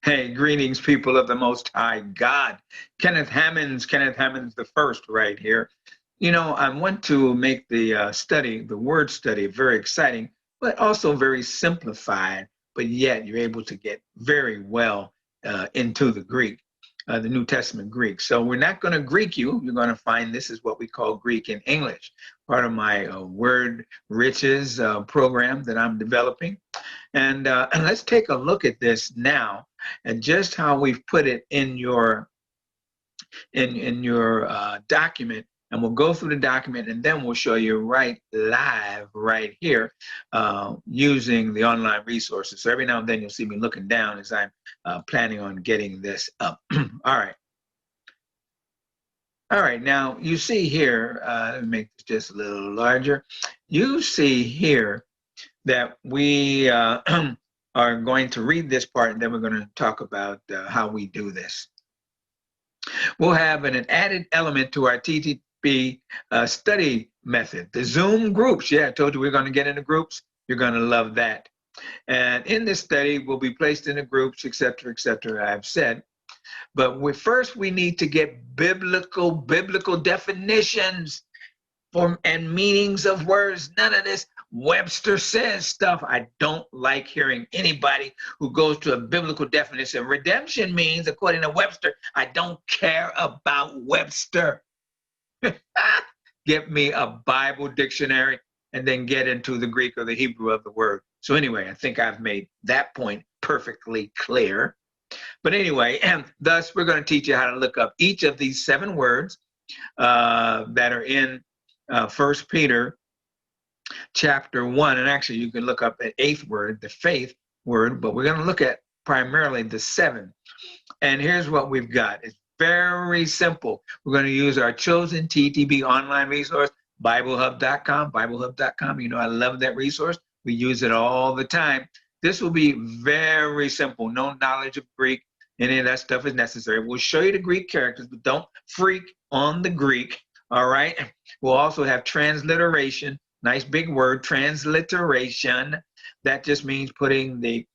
Hey, greetings, people of the Most High God. Kenneth Hammonds the first, right here. You know, I want to make the study, the word study, very exciting, but also very simplified, but yet you're able to get very well into the Greek, the New Testament Greek. So we're not going to Greek you. You're going to find this is what we call Greek in English, part of my word riches program that I'm developing. And let's take a look at this now and just how we've put it in your document. And we'll go through the document and then we'll show you right live right here using the online resources. So every now and then you'll see me looking down as I'm planning on getting this up. All right. All right, now you see here, let me make this just a little larger. You see here that we are going to read this part and then we're going to talk about how we do this. We'll have an added element to our TTB study method, the Zoom groups. Yeah, I told you we're going to get into groups. You're going to love that. And in this study, we'll be placed into groups, etc., etc. I've said. But first, we need to get biblical definitions and meanings of words. None of this Webster says stuff. I don't like hearing anybody who goes to a biblical definition. Redemption means, according to Webster, I don't care about Webster. Get me a Bible dictionary and then get into the Greek or the Hebrew of the word. So anyway, I think I've made that point perfectly clear. But anyway, and thus we're going to teach you how to look up each of these 7 words that are in 1 Peter chapter 1. And actually, you can look up an 8th word, the faith word, but we're going to look at primarily the 7. And here's what we've got. It's very simple. We're going to use our chosen TTB online resource, BibleHub.com, BibleHub.com. You know, I love that resource. We use it all the time. This will be very simple. No knowledge of Greek. Any of that stuff is necessary. We'll show you the Greek characters, but don't freak on the Greek. All right. We'll also have transliteration. Nice big word, transliteration. That just means putting the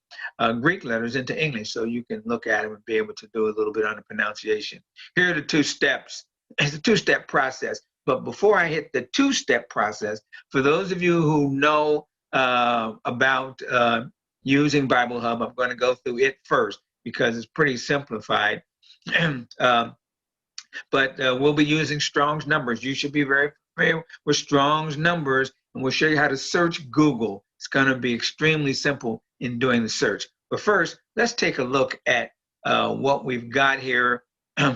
Greek letters into English so you can look at them and be able to do a little bit on the pronunciation. Here are the 2 steps. It's a 2-step process. But before I hit the 2-step process, for those of you who know about using Bible Hub, I'm going to go through it first because it's pretty simplified. But we'll be using Strong's numbers. You should be very familiar with Strong's numbers, and we'll show you how to search Google. It's going to be extremely simple in doing the search. But first, let's take a look at what we've got here,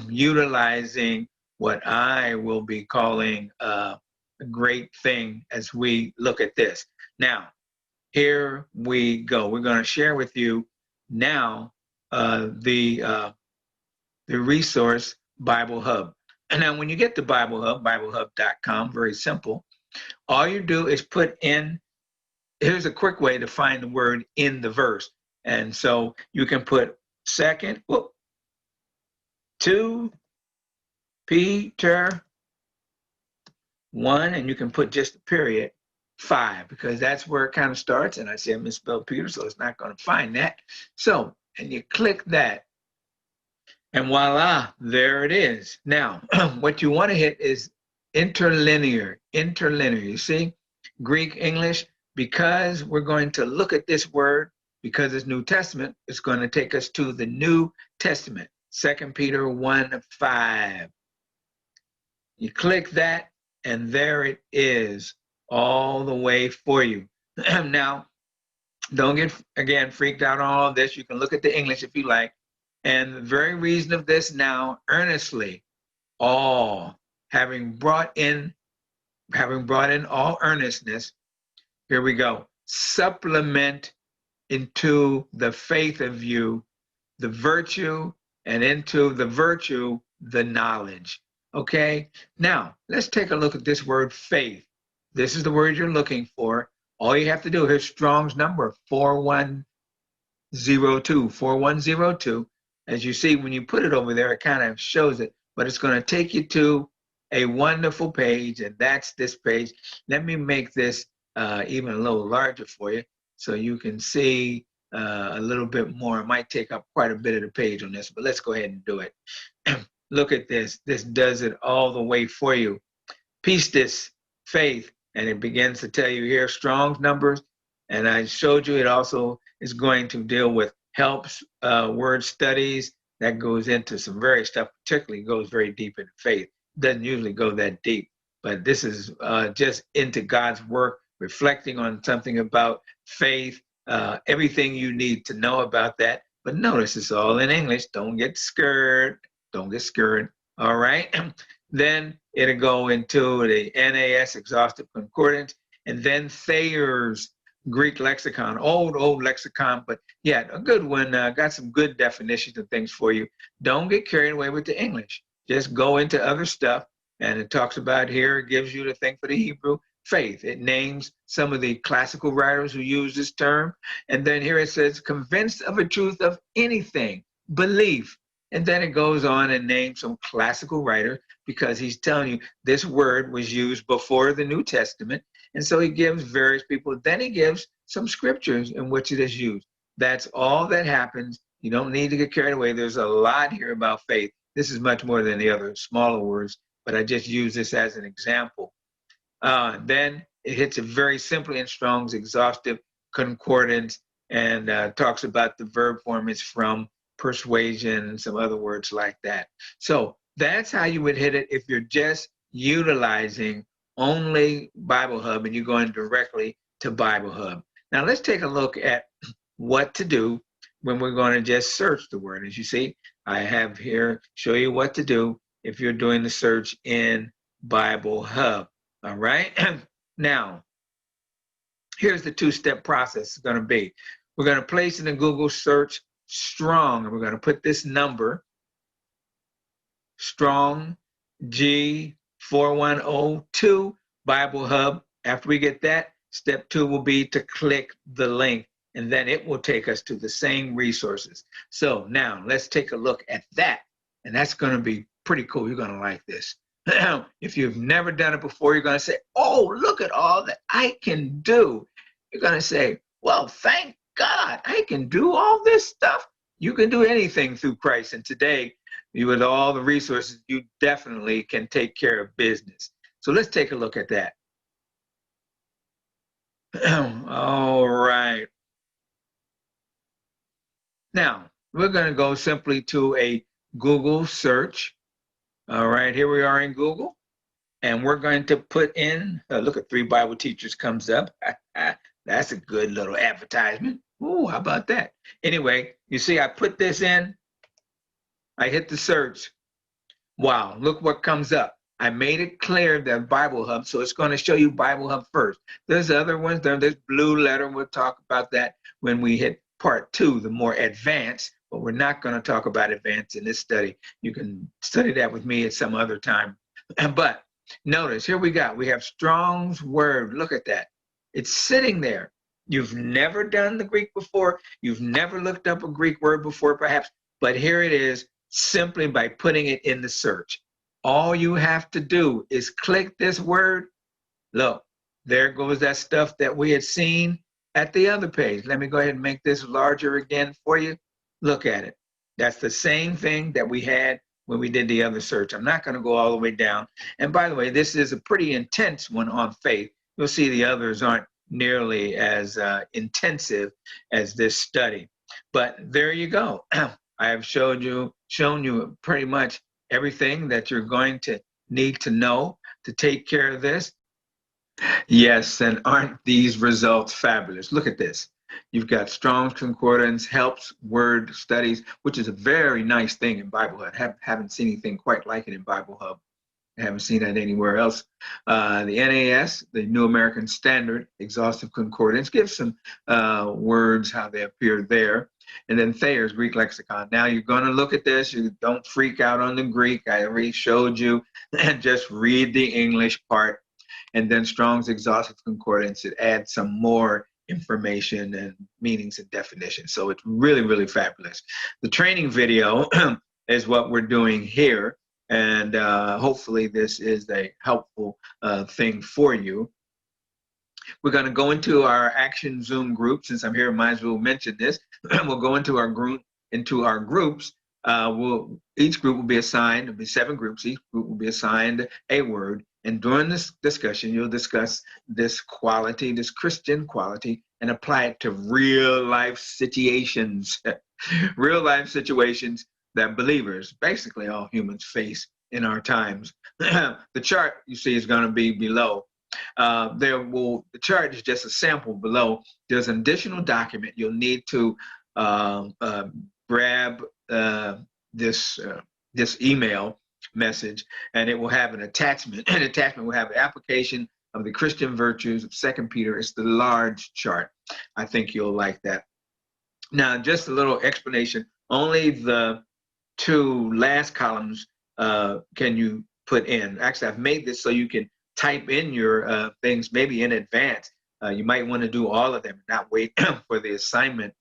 utilizing what I will be calling a great thing as we look at this. Now, here we go. We're going to share with you now the resource Bible Hub. And now when you get to Bible Hub, BibleHub.com, very simple. All you do is put in, here's a quick way to find the word in the verse. And so you can put 2 Peter 1, and you can put just a period, 5, because that's where it kind of starts. And I say I misspelled Peter, so it's not going to find that. So, and you click that. And voila, there it is. Now, what you want to hit is interlinear. You see, Greek, English, because we're going to look at this word, because it's New Testament, it's going to take us to the New Testament, 2 Peter 1:5. You click that, and there it is, all the way for you. Now, don't get, again, freaked out on all of this. You can look at the English if you like. And the very reason of this now, earnestly, all, having brought in all earnestness, here we go, supplement into the faith of you, the virtue, and into the virtue, the knowledge. Okay, now let's take a look at this word faith. This is the word you're looking for. All you have to do, here's Strong's number, 4102. As you see, when you put it over there, it kind of shows it, but it's going to take you to a wonderful page, and that's this page. Let me make this even a little larger for you so you can see a little bit more. It might take up quite a bit of the page on this, but let's go ahead and do it. Look at this. This does it all the way for you. Pistis, faith, and it begins to tell you here Strong's numbers. And I showed you it also is going to deal with helps, word studies. That goes into some very stuff, particularly goes very deep into faith. Doesn't usually go that deep, but this is just into God's work, reflecting on something about faith, everything you need to know about that. But notice it's all in English. Don't get scared. Don't get scared. All right. Then it'll go into the NAS exhaustive concordance, and then Thayer's Greek lexicon, old lexicon, but yeah, a good one. Got some good definitions and things for you. Don't get carried away with the English. Just go into other stuff, and it talks about here, it gives you the thing for the Hebrew faith. It names some of the classical writers who use this term, and then here it says, convinced of a truth of anything, belief. And then it goes on and names some classical writer because he's telling you this word was used before the New Testament. And so he gives various people, then he gives some scriptures in which it is used. That's all that happens. You don't need to get carried away. There's a lot here about faith. This is much more than the other smaller words, but I just use this as an example. Then it hits it very simply in Strong's exhaustive concordance and talks about the verb form is from, persuasion, and some other words like that. So that's how you would hit it if you're just utilizing only Bible Hub and you're going directly to Bible Hub. Now let's take a look at what to do when we're going to just search the word. As you see, I have here, show you what to do if you're doing the search in Bible Hub. All right. Now, here's the two-step process it's going to be. We're going to place in the Google search Strong, and we're going to put this number, Strong G4102 Bible Hub. After we get that, step 2 will be to click the link, and then it will take us to the same resources. So now let's take a look at that, and that's going to be pretty cool. You're going to like this. If you've never done it before, you're going to say, oh, look at all that I can do. You're going to say, well, thank God, I can do all this stuff. You can do anything through Christ. And today, with all the resources, you definitely can take care of business. So let's take a look at that. All right. Now, we're going to go simply to a Google search. All right, here we are in Google. And we're going to put in, look at 3 Bible Teachers comes up. That's a good little advertisement. Ooh, how about that? Anyway, you see, I put this in. I hit the search. Wow, look what comes up. I made it clear that Bible Hub, so it's going to show you Bible Hub first. There's other ones. There's Blue Letter. We'll talk about that when we hit part 2, the more advanced, but we're not going to talk about advanced in this study. You can study that with me at some other time. But notice, here we have Strong's Word. Look at that. It's sitting there. You've never done the Greek before. You've never looked up a Greek word before, perhaps. But here it is, simply by putting it in the search. All you have to do is click this word. Look, there goes that stuff that we had seen at the other page. Let me go ahead and make this larger again for you. Look at it. That's the same thing that we had when we did the other search. I'm not going to go all the way down. And by the way, this is a pretty intense one on faith. You'll see the others aren't nearly as intensive as this study. But there you go. I have shown you pretty much everything that you're going to need to know to take care of this. Yes, and aren't these results fabulous? Look at this. You've got Strong's Concordance, helps word studies, which is a very nice thing in Bible Hub. Haven't seen anything quite like it in Bible Hub. I haven't seen that anywhere else. The NAS, the New American Standard, exhaustive concordance, gives some words, how they appear there. And then Thayer's Greek lexicon. Now you're going to look at this. You don't freak out on the Greek. I already showed you. And just read the English part. And then Strong's exhaustive concordance. It adds some more information and meanings and definitions. So it's really, really fabulous. The training video is what we're doing here. And hopefully this is a helpful thing for you. We're going to go into our Action Zoom group. Since I'm here, might as well mention this. We'll go into our groups. Each group will be assigned, there'll be 7 groups. Each group will be assigned a word. And during this discussion, you'll discuss this quality, this Christian quality, and apply it to real life situations, real life situations that believers, basically all humans, face in our times. The chart you see is going to be below. The chart is just a sample below. There's an additional document you'll need to grab this email message, and it will have an attachment. An attachment will have the application of the Christian virtues of 2 Peter. It's the large chart. I think you'll like that. Now, just a little explanation. Only the 2 last columns can you put in. Actually, I've made this so you can type in your things maybe in advance. You might want to do all of them, not wait for the assignment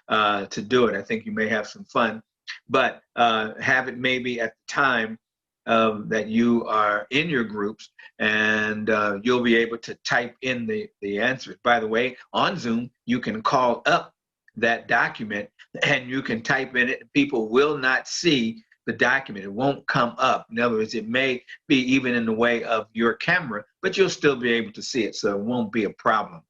to do it. I think you may have some fun, but have it maybe at the time that you are in your groups, and you'll be able to type in the answers. By the way, on Zoom, you can call up that document and you can type in it. People will not see the document. It won't come up. In other words, it may be even in the way of your camera, but you'll still be able to see it, so it won't be a problem.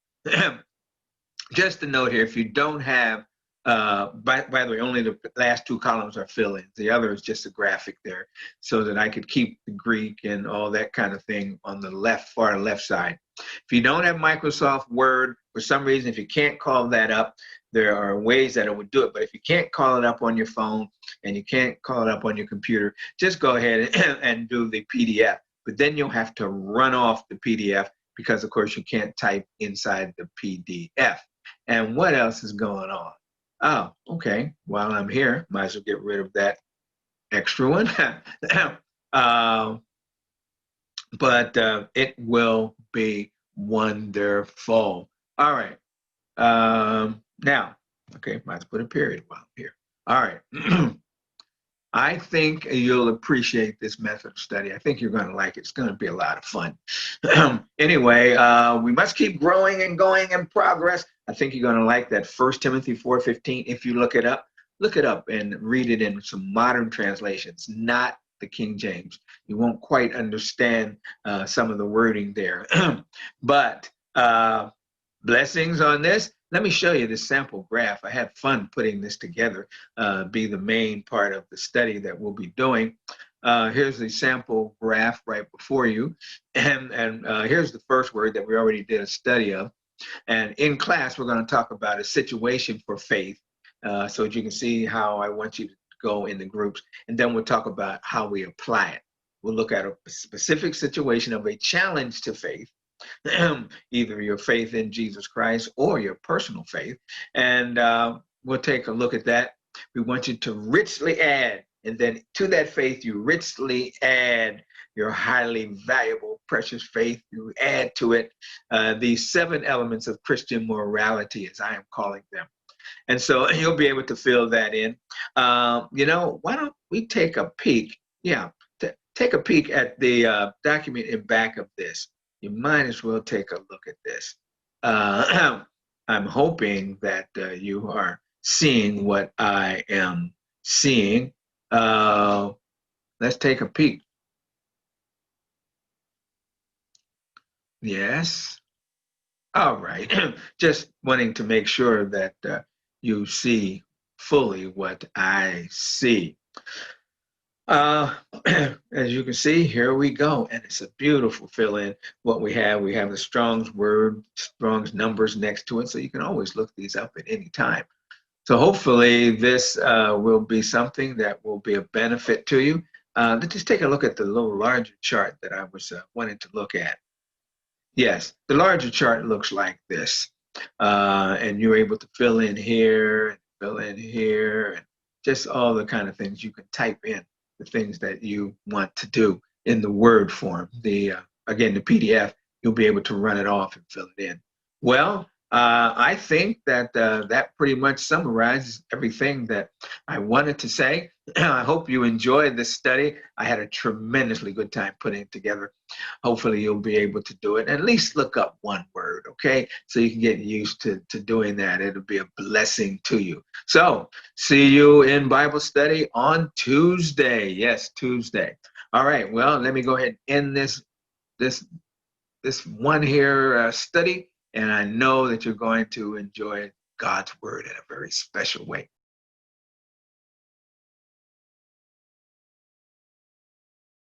Just a note here, if you don't have, by the way, only the last 2 columns are fill-ins. The other is just a graphic there so that I could keep the Greek and all that kind of thing on the far left side. If you don't have Microsoft Word, for some reason, if you can't call that up, there are ways that it would do it. But if you can't call it up on your phone and you can't call it up on your computer, just go ahead and do the PDF. But then you'll have to run off the PDF because, of course, you can't type inside the PDF. And what else is going on? Oh, okay. While I'm here, might as well get rid of that extra one. But it will be wonderful. All right. Now, okay, might as well put a period while I'm here. All right. I think you'll appreciate this method of study. I think you're going to like it. It's going to be a lot of fun. Anyway, we must keep growing and going in progress. I think you're going to like that 1 Timothy 4:15. If you look it up and read it in some modern translations, not the King James. You won't quite understand some of the wording there. But blessings on this. Let me show you this sample graph. I had fun putting this together, be the main part of the study that we'll be doing. Here's the sample graph right before you. And here's the first word that we already did a study of. And in class, we're going to talk about a situation for faith, so that you can see how I want you to go in the groups. And then we'll talk about how we apply it. We'll look at a specific situation of a challenge to faith, either your faith in Jesus Christ or your personal faith. And we'll take a look at that. We want you to richly add, and then to that faith, you richly add your highly valuable, precious faith. You add to it these 7 elements of Christian morality, as I am calling them. And so you'll be able to fill that in. You know, why don't we take a peek? Yeah, take a peek at the document in back of this. You might as well take a look at this. I'm hoping that you are seeing what I am seeing. Let's take a peek. Yes. All right. Just wanting to make sure that you see fully what I see. As you can see, here we go. And it's a beautiful fill-in. What we have the Strong's word, Strong's numbers next to it. So you can always look these up at any time. So hopefully this will be something that will be a benefit to you. Let's just take a look at the little larger chart that I was wanting to look at. Yes, the larger chart looks like this. And you're able to fill in here, and fill in here, and just all the kind of things you can type in, the things that you want to do in the Word form. Again, the PDF, you'll be able to run it off and fill it in. Well, I think that that pretty much summarizes everything that I wanted to say. I hope you enjoyed this study. I had a tremendously good time putting it together. Hopefully, you'll be able to do it. At least look up one word, okay? So you can get used to doing that. It'll be a blessing to you. So, see you in Bible study on Tuesday. Yes, Tuesday. All right. Well, let me go ahead and end this this one here study, and I know that you're going to enjoy God's word in a very special way.